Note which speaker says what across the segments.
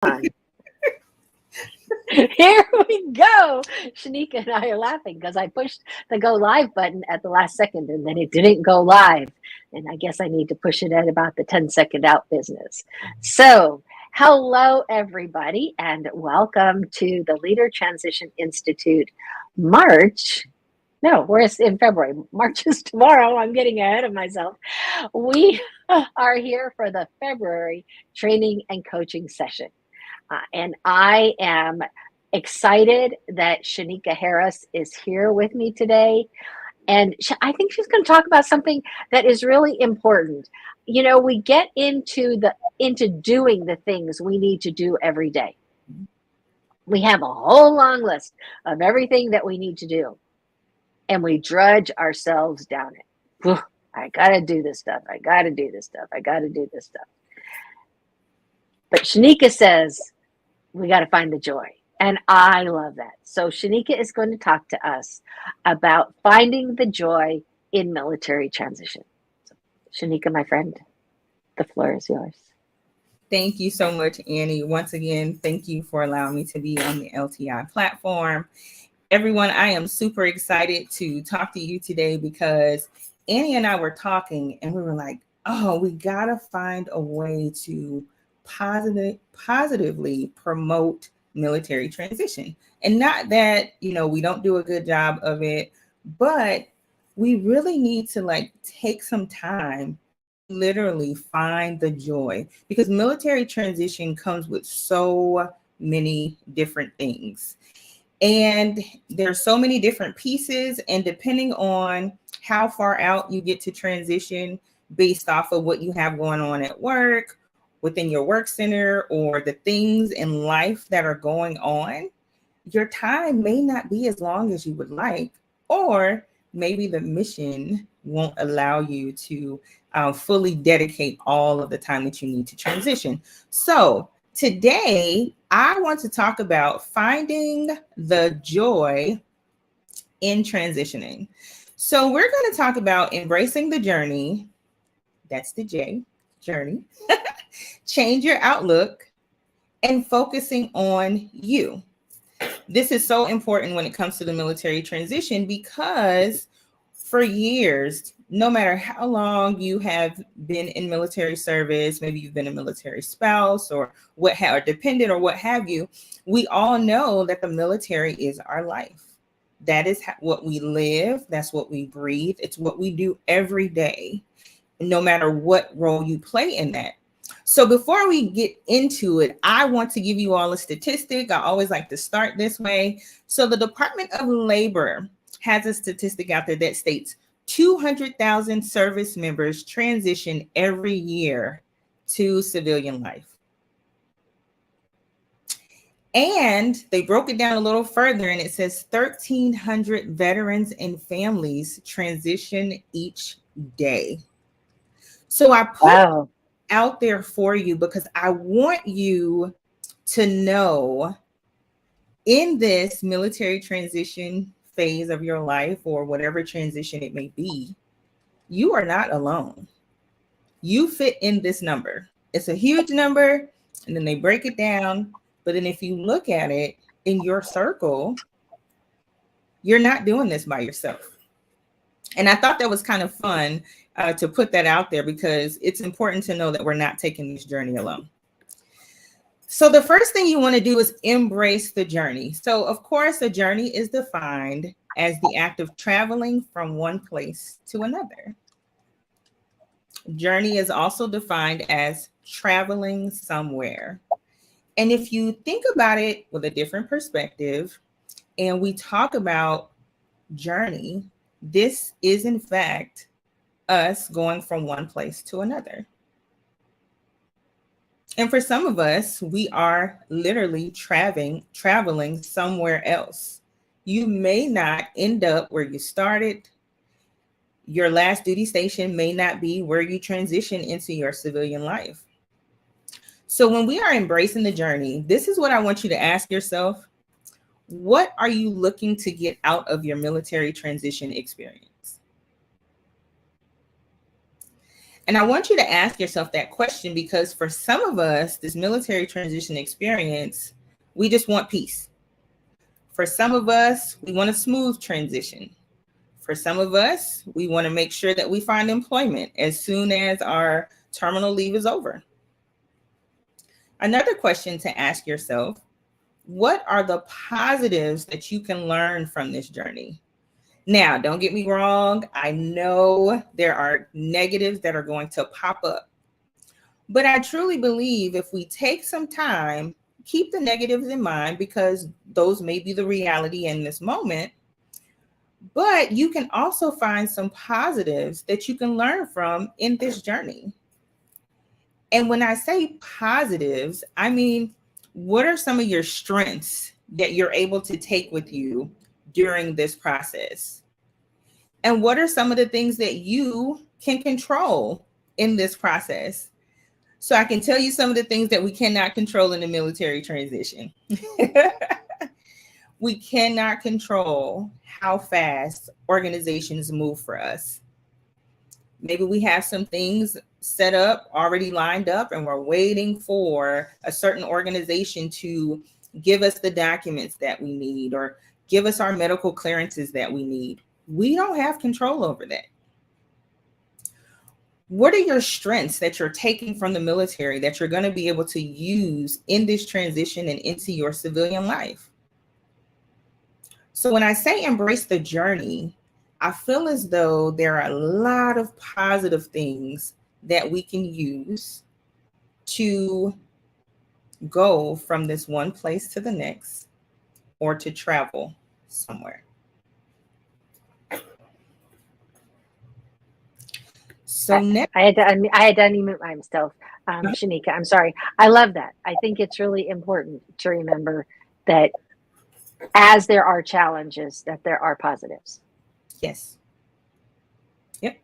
Speaker 1: on. Here we go. Shanika and I are laughing because I pushed the go live button at the last second and then it didn't go live. And I guess I need to push it at about the 10-second out business. So, hello, everybody, and welcome to the Leader Transition Institute March. No, we're in February. March is tomorrow. I'm getting ahead of myself. We are here for the February training and coaching session. And I am excited that Sheneke Harris is here with me today. And I think she's going to talk about something that is really important. You know, we get into doing the things we need to do every day. We have a whole long list of everything that we need to do, and we drudge ourselves down it. I got to do this stuff. I got to do this stuff. I got to do this stuff. But Sheneke says, we got to find the joy. And I love that. So Sheneke is going to talk to us about finding the joy in military transition. So, Sheneke, my friend, the floor is yours.
Speaker 2: Thank you so much, Annie. Once again, thank you for allowing me to be on the LTI platform. Everyone, I am super excited to talk to you today because Annie and I were talking and we were like, oh, we got to find a way to positively promote military transition. And not that, we don't do a good job of it, but we really need to take some time, literally find the joy, because military transition comes with so many different things. And there's so many different pieces, and depending on how far out you get to transition based off of what you have going on at work, within your work center, or the things in life that are going on, your time may not be as long as you would like, or maybe the mission won't allow you to fully dedicate all of the time that you need to transition. So today, I want to talk about finding the joy in transitioning. So we're going to talk about embracing the journey. That's the J, journey. Change your outlook, and focusing on you. This is so important when it comes to the military transition because for years, no matter how long you have been in military service, maybe you've been a military spouse or or dependent or what have you, we all know that the military is our life. That is what we live. That's what we breathe. It's what we do every day, no matter what role you play in that. So before we get into it, I want to give you all a statistic. I always like to start this way. So the Department of Labor has a statistic out there that states 200,000 service members transition every year to civilian life. And they broke it down a little further, and it says 1,300 veterans and families transition each day. So I put out there for you because I want you to know in this military transition phase of your life, or whatever transition it may be, you are not alone. You fit in this number. It's a huge number, and then they break it down. But then if you look at it in your circle, you're not doing this by yourself. And I thought that was kind of fun to put that out there because it's important to know that we're not taking this journey alone. So the first thing you want to do is embrace the journey. So of course, a journey is defined as the act of traveling from one place to another. Journey is also defined as traveling somewhere. And if you think about it with a different perspective, and we talk about journey, this is in fact us going from one place to another. And for some of us, we are literally traveling somewhere else. You may not end up where you started. Your last duty station may not be where you transition into your civilian life. So when we are embracing the journey, this is what I want you to ask yourself. What are you looking to get out of your military transition experience? And I want you to ask yourself that question, because for some of us, this military transition experience, we just want peace. For some of us, we want a smooth transition. For some of us, we want to make sure that we find employment as soon as our terminal leave is over. Another question to ask yourself: what are the positives that you can learn from this journey? Now, don't get me wrong. I know there are negatives that are going to pop up, but I truly believe if we take some time, keep the negatives in mind, because those may be the reality in this moment, but you can also find some positives that you can learn from in this journey. And when I say positives, I mean, what are some of your strengths that you're able to take with you during this process? And what are some of the things that you can control in this process? So I can tell you some of the things that we cannot control in the military transition. We cannot control how fast organizations move for us. Maybe we have some things set up, already lined up, and we're waiting for a certain organization to give us the documents that we need or give us our medical clearances that we need. We don't have control over that. What are your strengths that you're taking from the military that you're going to be able to use in this transition and into your civilian life? So when I say embrace the journey, I feel as though there are a lot of positive things that we can use to go from this one place to the next, or to travel somewhere. So
Speaker 1: I had to unmute myself. Sheneke, I'm sorry. I love that. I think it's really important to remember that as there are challenges, that there are positives.
Speaker 2: Yes. Yep.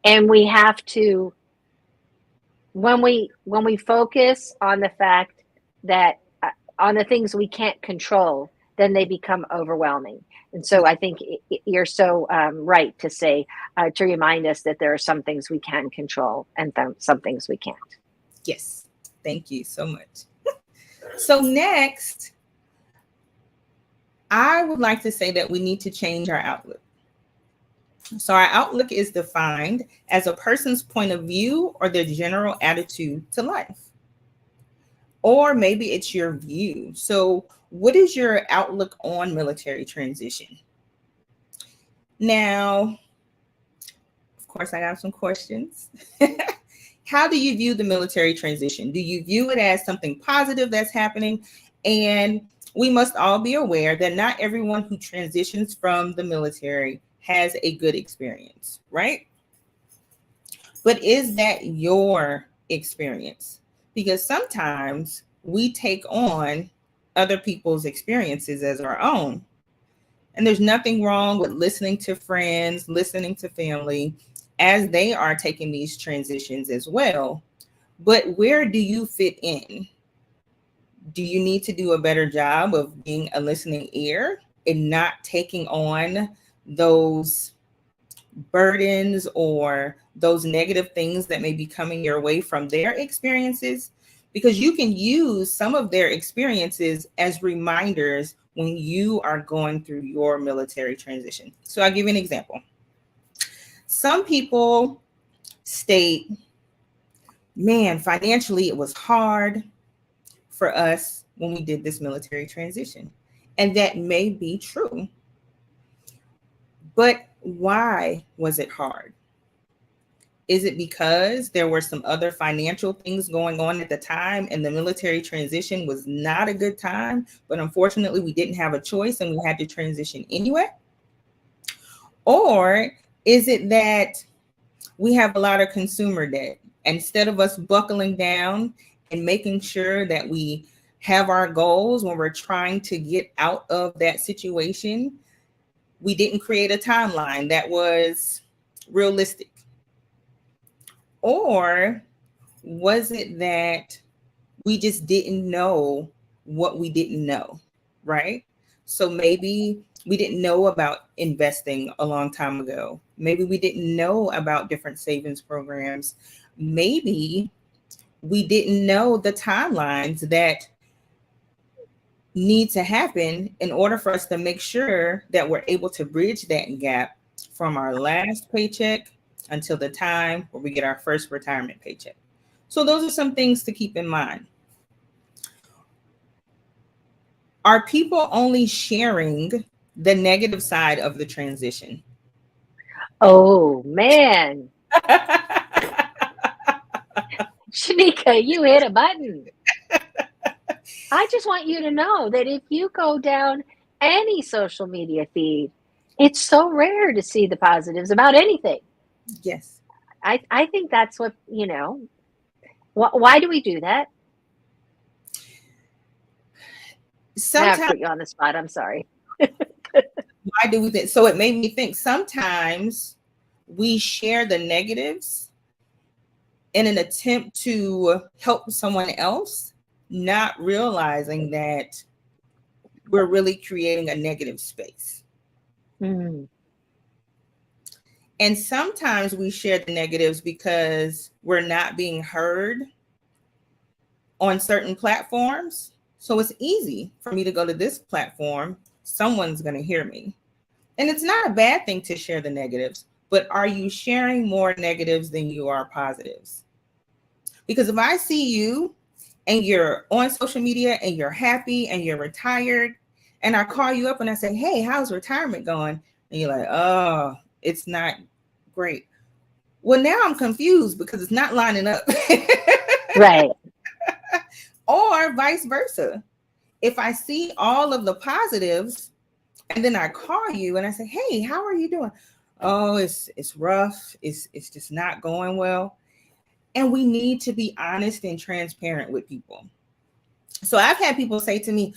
Speaker 1: And we have to, when we focus on the fact that on the things we can't control, then they become overwhelming. And so I think you're so right to say, to remind us that there are some things we can control and some things we can't.
Speaker 2: Yes. Thank you so much. So next, I would like to say that we need to change our outlook. So our outlook is defined as a person's point of view or their general attitude to life. Or maybe it's your view. So what is your outlook on military transition? Now, of course, I got some questions. How do you view the military transition? Do you view it as something positive that's happening? And we must all be aware that not everyone who transitions from the military has a good experience, right? But is that your experience? Because sometimes we take on other people's experiences as our own. And there's nothing wrong with listening to friends, listening to family as they are taking these transitions as well. But where do you fit in? Do you need to do a better job of being a listening ear and not taking on those burdens or those negative things that may be coming your way from their experiences? Because you can use some of their experiences as reminders when you are going through your military transition. So I'll give you an example. Some people state, man, financially it was hard for us when we did this military transition. And that may be true. But why was it hard? Is it because there were some other financial things going on at the time and the military transition was not a good time, but unfortunately we didn't have a choice and we had to transition anyway? Or is it that we have a lot of consumer debt? Instead of us buckling down and making sure that we have our goals when we're trying to get out of that situation, we didn't create a timeline that was realistic? Or was it that we just didn't know what we didn't know, right? So maybe we didn't know about investing a long time ago. Maybe we didn't know about different savings programs. Maybe we didn't know the timelines that need to happen in order for us to make sure that we're able to bridge that gap from our last paycheck until the time where we get our first retirement paycheck. So those are some things to keep in mind. Are people only sharing the negative side of the transition?
Speaker 1: Oh man, Sheneke, you hit a button. I just want you to know that if you go down any social media feed, it's so rare to see the positives about anything.
Speaker 2: Yes.
Speaker 1: I think that's what, you know, why do we do that? Now I've
Speaker 2: Sometimes,
Speaker 1: put you on the spot. I'm sorry.
Speaker 2: why do we think? So it made me think sometimes we share the negatives in an attempt to help someone else, not realizing that we're really creating a negative space.
Speaker 1: Mm.
Speaker 2: And sometimes we share the negatives because we're not being heard on certain platforms. So it's easy for me to go to this platform. Someone's going to hear me. And it's not a bad thing to share the negatives, but are you sharing more negatives than you are positives? Because if I see you and you're on social media and you're happy and you're retired, and I call you up and I say, hey, how's retirement going? And you're like, oh, it's not great. Well, now I'm confused because it's not lining up.
Speaker 1: Right.
Speaker 2: Or vice versa. If I see all of the positives and then I call you and I say, hey, how are you doing? Oh, it's rough. It's just not going well. And we need to be honest and transparent with people. So I've had people say to me,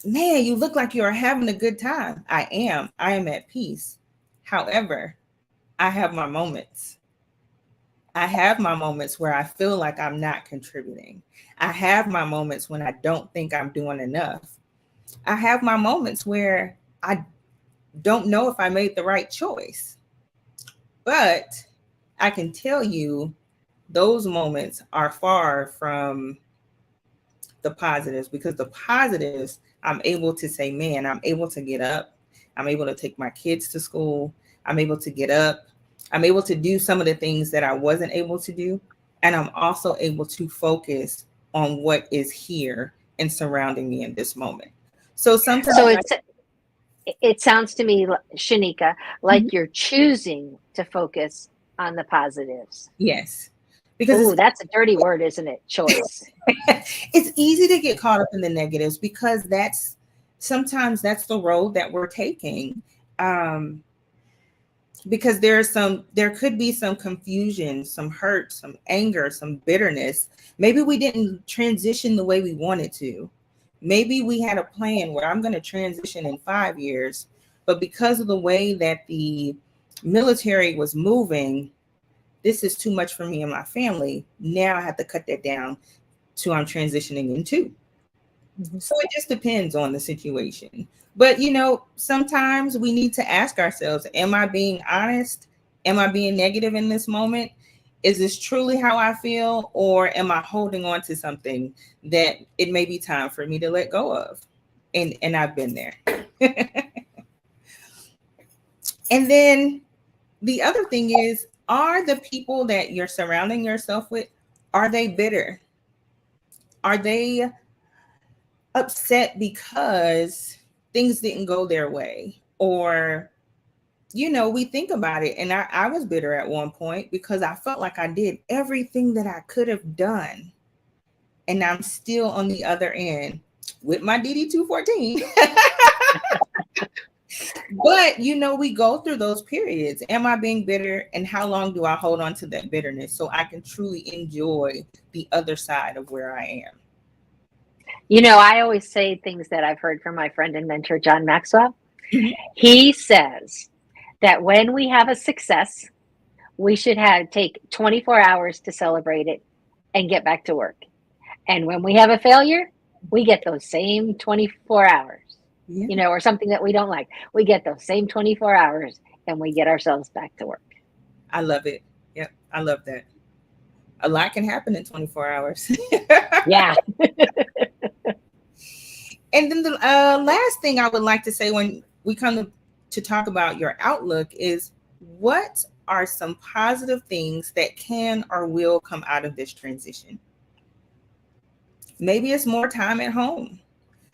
Speaker 2: man, you look like you're having a good time. I am. I am at peace. However, I have my moments. I have my moments where I feel like I'm not contributing. I have my moments when I don't think I'm doing enough. I have my moments where I don't know if I made the right choice. But I can tell you those moments are far from the positives, because the positives, I'm able to say, man, I'm able to get up. I'm able to take my kids to school. I'm able to get up. I'm able to do some of the things that I wasn't able to do. And I'm also able to focus on what is here and surrounding me in this moment. So sometimes
Speaker 1: So it sounds to me, Sheneke, like
Speaker 2: Mhm.
Speaker 1: you're choosing to focus on the positives.
Speaker 2: Yes, because
Speaker 1: Oh, that's a dirty word, isn't it? Choice.
Speaker 2: it's easy to get caught up in the negatives because sometimes that's the road that we're taking. Um, because there could be some confusion, some hurt, some anger, some bitterness. Maybe we didn't transition the way we wanted to. Maybe we had a plan where I'm going to transition in 5 years, but because of the way that the military was moving, this is too much for me and my family. Now I have to cut that down to I'm transitioning in 2.
Speaker 1: Mm-hmm.
Speaker 2: So it just depends on the situation. But sometimes we need to ask ourselves, am I being honest? Am I being negative in this moment? Is this truly how I feel? Or am I holding on to something that it may be time for me to let go of? And I've been there. And then the other thing is, are the people that you're surrounding yourself with, are they bitter? Are they upset because things didn't go their way? Or we think about it, and I was bitter at one point because I felt like I did everything that I could have done, and I'm still on the other end with my DD-214. But we go through those periods. Am I being bitter, and how long do I hold on to that bitterness so I can truly enjoy the other side of where I am?
Speaker 1: I always say things that I've heard from my friend and mentor, John Maxwell.
Speaker 2: Mhm.
Speaker 1: He says that when we have a success, we should take 24 hours to celebrate it and get back to work. And when we have a failure, we get those same 24 hours.
Speaker 2: Yeah.
Speaker 1: or something that we don't like. We get those same 24 hours and we get ourselves back to work.
Speaker 2: I love it. Yep. I love that. A lot can happen in 24 hours.
Speaker 1: Yeah.
Speaker 2: And then the last thing I would like to say when we come to talk about your outlook is, what are some positive things that can or will come out of this transition? Maybe it's more time at home.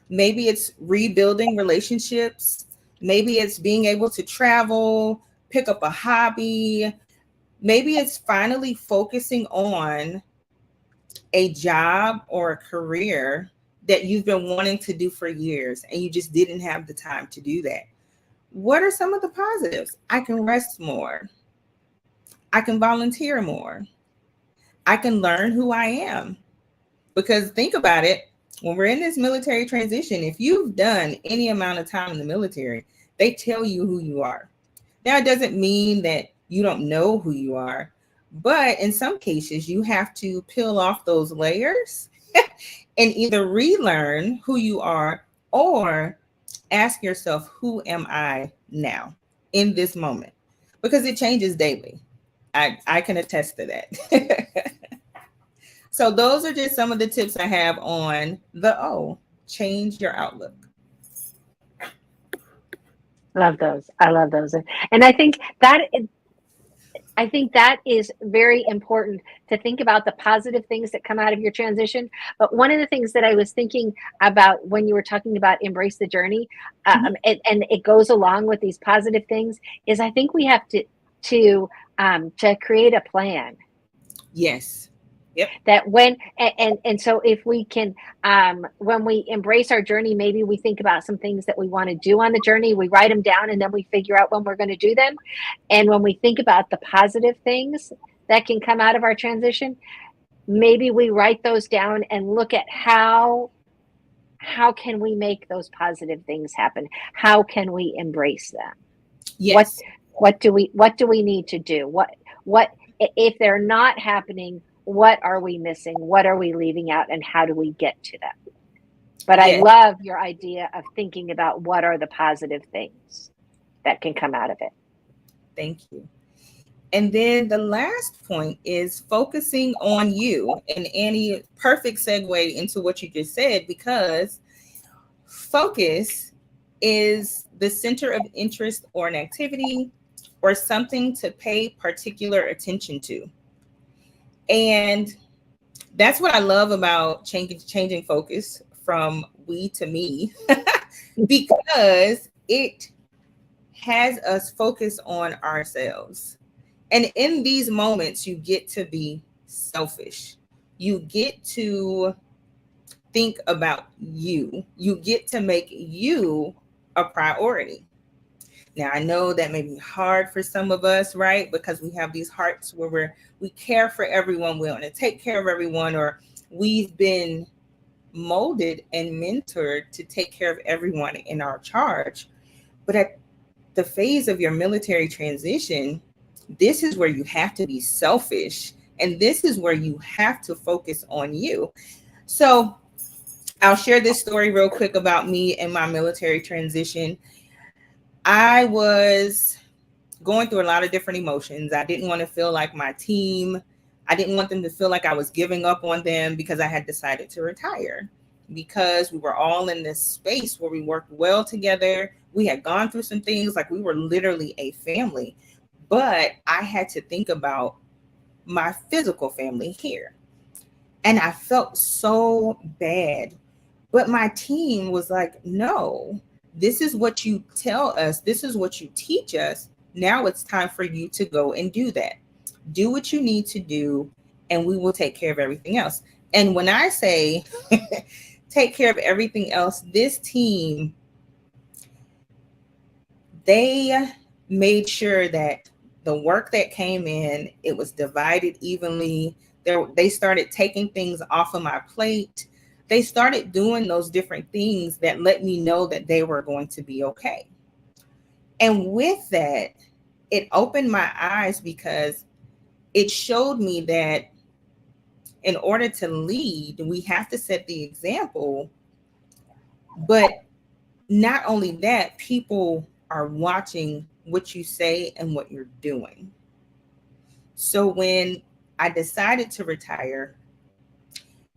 Speaker 2: Maybe it's rebuilding relationships. Maybe it's being able to travel, pick up a hobby. Maybe it's finally focusing on a job or a career that you've been wanting to do for years and you just didn't have the time to do that. What are some of the positives? I can rest more. I can volunteer more. I can learn who I am. Because think about it, when we're in this military transition, if you've done any amount of time in the military, they tell you who you are. Now, it doesn't mean that you don't know who you are, but in some cases, you have to peel off those layers and either relearn who you are or ask yourself, who am I now in this moment? Because it changes daily. I can attest to that. So those are just some of the tips I have on the O, change your outlook.
Speaker 1: Love those. I love those. And I think that is very important, to think about the positive things that come out of your transition. But one of the things that I was thinking about when you were talking about embrace the journey, and it goes along with these positive things, is I think we have to create a plan.
Speaker 2: Yes. Yep.
Speaker 1: That and so if we can, when we embrace our journey, maybe we think about some things that we want to do on the journey, we write them down, and then we figure out when we're going to do them. And when we think about the positive things that can come out of our transition, maybe we write those down and look at how can we make those positive things happen, how can we embrace them, what
Speaker 2: Yes.
Speaker 1: what do we need to do, what if they're not happening, what are we missing, what are we leaving out, and how do we get to them. But I
Speaker 2: Yes.
Speaker 1: love your idea of thinking about what are the positive things that can come out of it.
Speaker 2: Thank you. And then the last point is focusing on you. And Annie, perfect segue into what you just said, because focus is the center of interest or an activity or something to pay particular attention to. And that's what I love about changing focus from we to me, because it has us focus on ourselves. And in these moments, you get to be selfish. You get to think about you. You get to make you a priority. Now, I know that may be hard for some of us, right? Because we have these hearts where we care for everyone, we want to take care of everyone, or we've been molded and mentored to take care of everyone in our charge. But at the phase of your military transition, this is where you have to be selfish, and this is where you have to focus on you. So I'll share this story real quick about me and my military transition. I was going through a lot of different emotions. I didn't want to feel like my team, I didn't want them to feel like I was giving up on them because I had decided to retire, because we were all in this space where we worked well together. We had gone through some things, like we were literally a family. But I had to think about my physical family here. And I felt so bad. But my team was like, no, this is what you tell us. This is what you teach us. Now it's time for you to go and do that. Do what you need to do, and we will take care of everything else. And when I say take care of everything else, this team, they made sure that the work that came in, it was divided evenly. They started taking things off of my plate. They started doing those different things that let me know that they were going to be okay. And with that, it opened my eyes, because it showed me that in order to lead, we have to set the example, but not only that, people are watching what you say and what you're doing. So when I decided to retire,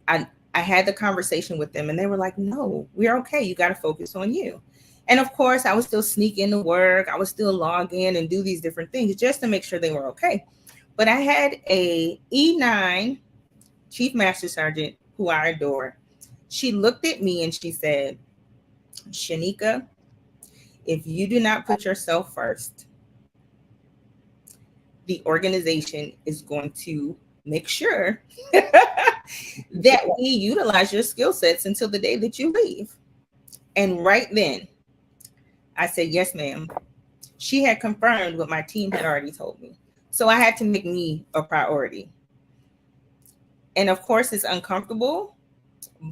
Speaker 2: I I had the conversation with them and they were like, "No, we're okay. You got to focus on you." And of course, I would still sneak into work. I would still log in and do these different things just to make sure they were okay. But I had a E9 Chief Master Sergeant who I adore. She looked at me and she said, "Sheneke, if you do not put yourself first, the organization is going to make sure that we utilize your skill sets until the day that you leave." And right then, I said, "Yes, ma'am." She had confirmed what my team had already told me. So I had to make me a priority. And of course, it's uncomfortable,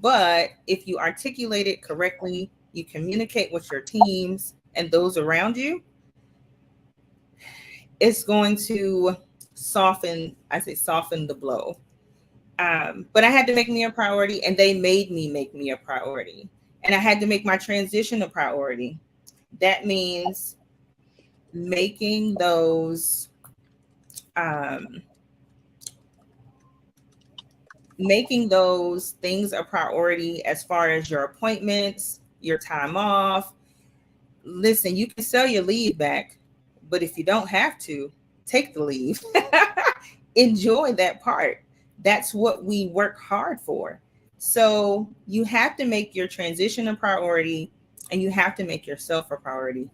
Speaker 2: but if you articulate it correctly, you communicate with your teams and those around you, it's going to soften the blow. But I had to make me a priority, and they made me make me a priority. And I had to make my transition a priority. That means making those um, making those things a priority as far as your appointments, your time off. Listen, you can sell your leave back, but if you don't have to, take the leave. Enjoy that part. That's what we work hard for. So you have to make your transition a priority and you have to make yourself a priority.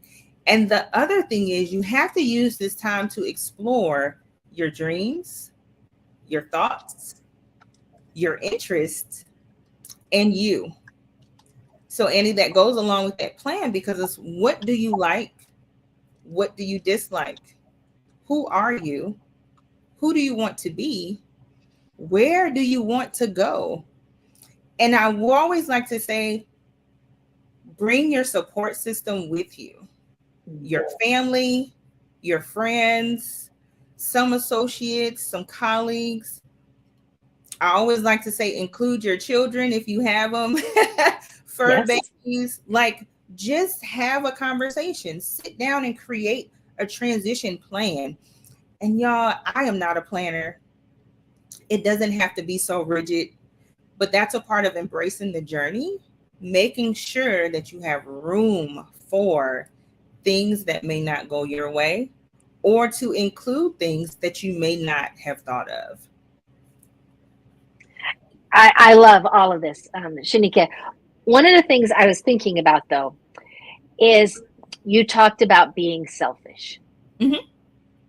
Speaker 2: And the other thing is, you have to use this time to explore your dreams, your thoughts, your interests, and you. So, Annie, that goes along with that plan because it's what do you like? What do you dislike? Who are you? Who do you want to be? Where do you want to go? And I will always like to say, bring your support system with you, your family, your friends, some associates, some colleagues. I always like to say, include your children if you have them, fur
Speaker 1: Yes.
Speaker 2: babies. Like, just have a conversation, sit down and create a transition plan. And y'all, I am not a planner. It doesn't have to be so rigid, but that's a part of embracing the journey, making sure that you have room for things that may not go your way or to include things that you may not have thought of.
Speaker 1: I love all of this, Sheneke. One of the things I was thinking about, though, is you talked about being selfish.
Speaker 2: Mhm.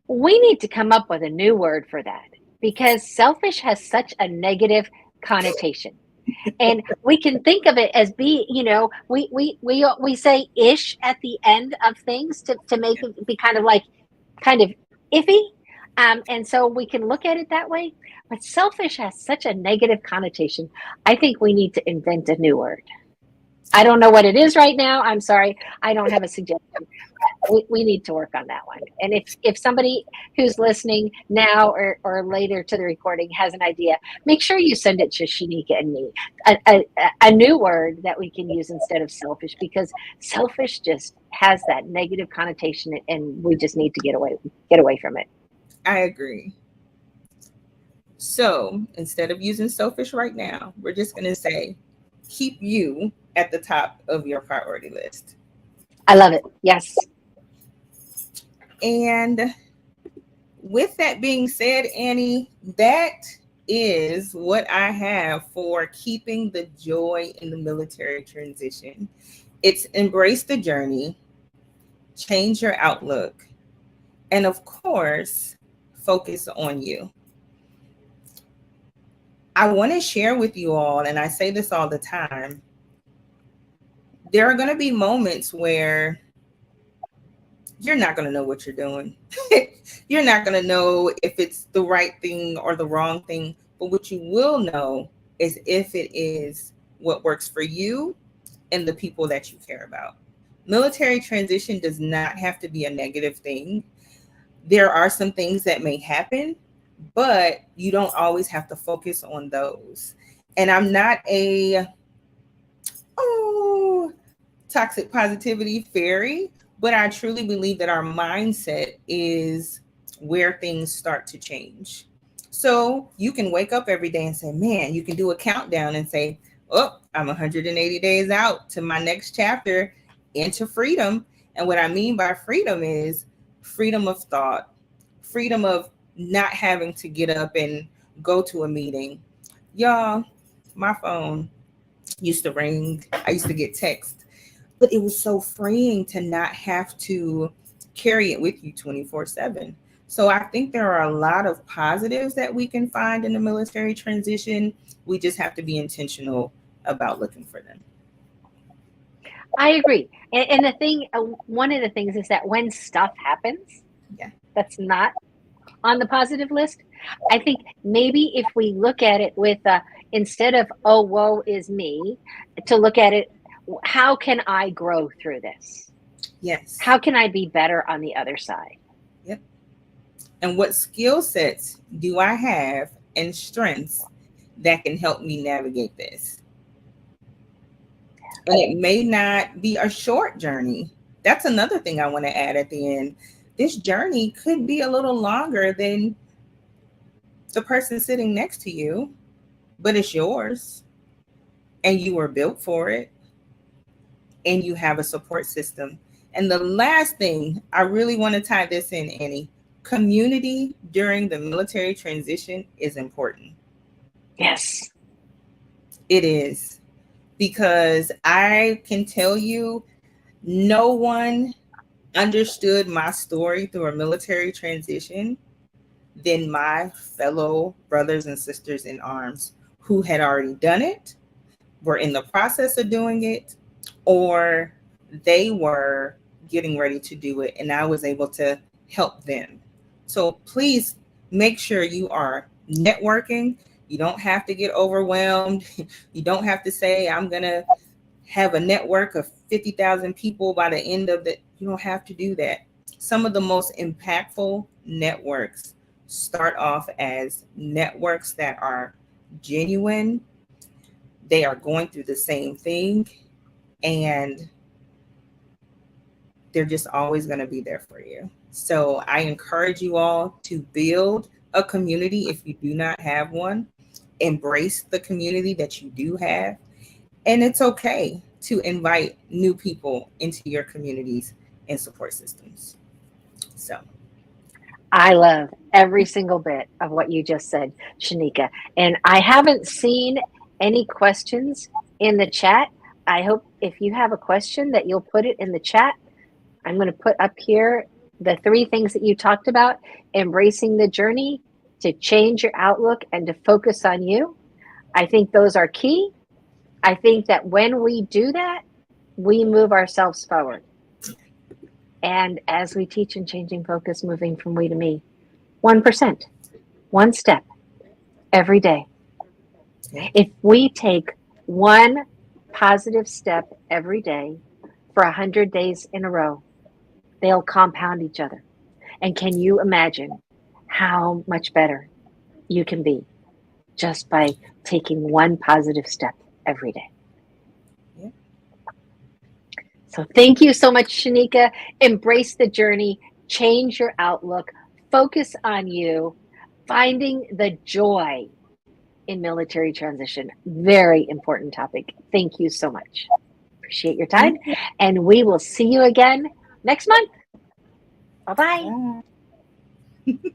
Speaker 1: We need to come up with a new word for that because selfish has such a negative connotation. And we can think of it as we say ish at the end of things to make it be kind of iffy. And so we can look at it that way. But selfish has such a negative connotation. I think we need to invent a new word. I don't know what it is right now. I'm sorry. I don't have a suggestion. We need to work on that one. And if somebody who's listening now or later to the recording has an idea, make sure you send it to Sheneke and me. A new word that we can use instead of selfish, because selfish just has that negative connotation, and we just need to get away from it.
Speaker 2: I agree. So instead of using selfish right now, we're just going to say, keep you at the top of your priority list.
Speaker 1: I love it. Yes.
Speaker 2: And with that being said, Annie, that is what I have for keeping the joy in the military transition. It's embrace the journey, change your outlook, and of course, focus on you. I want to share with you all, and I say this all the time, there are going to be moments where you're not going to know what you're doing. You're not going to know if it's the right thing or the wrong thing. But what you will know is if it is what works for you and the people that you care about. Military transition does not have to be a negative thing. There are some things that may happen, but you don't always have to focus on those. And I'm not a toxic positivity fairy, but I truly believe that our mindset is where things start to change. So you can wake up every day and say, man, you can do a countdown and say, oh, I'm 180 days out to my next chapter into freedom. And what I mean by freedom is freedom of thought, freedom of not having to get up and go to a meeting. Y'all, my phone used to ring. I used to get text, but it was so freeing to not have to carry it with you 24/7. So I think there are a lot of positives that we can find in the military transition. We just have to be intentional about looking for them.
Speaker 1: I agree. And the thing, one of the things is that when stuff happens,
Speaker 2: Yeah,
Speaker 1: that's not on the positive list, I think maybe if we look at it with, instead of, oh, woe is me, to look at it, how can I grow through this?
Speaker 2: yes.
Speaker 1: How can I be better on the other side?
Speaker 2: Yep. And what skill sets do I have and strengths that can help me navigate this? And it may not be a short journey. That's another thing I want to add at the end. This journey could be a little longer than the person sitting next to you, but it's yours and you were built for it and you have a support system. And the last thing, I really want to tie this in, Annie, community during the military transition is important.
Speaker 1: Yes.
Speaker 2: It is. Because I can tell you, no one understood my story through a military transition than my fellow brothers and sisters in arms who had already done it, were in the process of doing it, or they were getting ready to do it, and I was able to help them. So please make sure you are networking. You don't have to get overwhelmed. You don't have to say, I'm going to have a network of 50,000 people by the end of the, you don't have to do that. Some of the most impactful networks start off as networks that are genuine. They are going through the same thing, and they're just always going to be there for you. So I encourage you all to build a community if you do not have one. Embrace the community that you do have. And it's okay to invite new people into your communities and support systems. So
Speaker 1: I love every single bit of what you just said, Sheneke. And I haven't seen any questions in the chat. I hope if you have a question that you'll put it in the chat. I'm going to put up here the 3 things that you talked about: embracing the journey, to change your outlook, and to focus on you. I think those are key. I think that when we do that, we move ourselves forward. And as we teach in Changing Focus, moving from we to me, 1%, one step every day. If we take one positive step every day for 100 days in a row, they'll compound each other. And can you imagine how much better you can be just by taking one positive step every day?
Speaker 2: Yeah.
Speaker 1: So thank you so much, Sheneke. Embrace the journey, change your outlook, focus on you, finding the joy in military transition. Very important topic. Thank you so much. Appreciate your time. And we will see you again next month. Bye-bye.
Speaker 2: Bye.